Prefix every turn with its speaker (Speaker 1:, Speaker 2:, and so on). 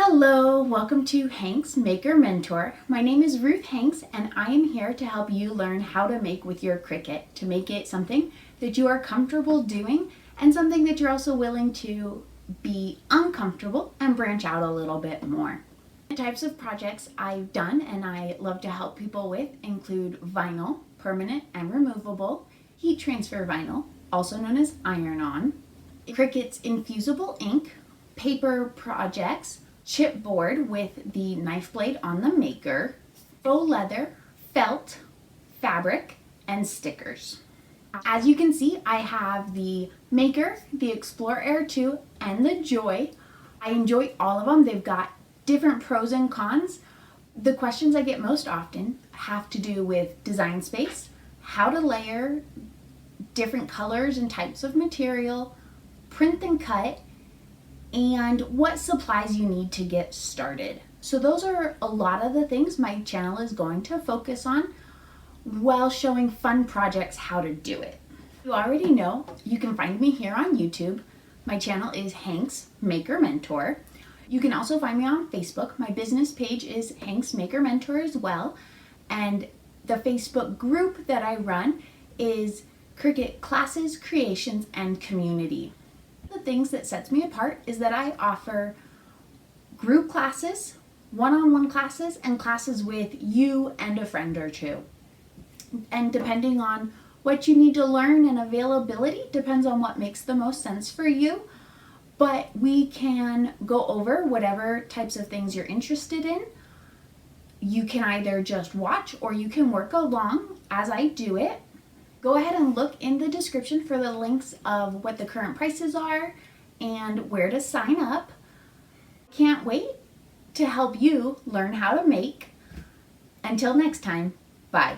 Speaker 1: Hello, welcome to Hanks Maker Mentor. My name is Ruth Hanks and I am here to help you learn how to make with your Cricut, to make it something that you are comfortable doing and something that you're also willing to be uncomfortable and branch out a little bit more. The types of projects I've done and I love to help people with include vinyl, permanent and removable, heat transfer vinyl, also known as iron-on, Cricut's infusible ink, paper projects, chipboard with the knife blade on the maker, faux leather, felt, fabric, and stickers. As you can see, I have the Maker, the Explorer Air 2, and the Joy. I enjoy all of them. They've got different pros and cons. The questions I get most often have to do with design space, how to layer different colors and types of material, print and cut, and what supplies you need to get started. So those are a lot of the things my channel is going to focus on while showing fun projects how to do it. You already know you can find me here on YouTube. My channel is Hanks Maker Mentor. You can also find me on Facebook. My business page is Hanks Maker Mentor as well. And the Facebook group that I run is Cricut Classes, Creations, and Community. The things that sets me apart is that I offer group classes, one-on-one classes, and classes with you and a friend or two. And depending on what you need to learn and availability, depends on what makes the most sense for you. But we can go over whatever types of things you're interested in. You can either just watch or you can work along as I do it. Go ahead and look in the description for the links of what the current prices are and where to sign up. Can't wait to help you learn how to make. Until next time, bye.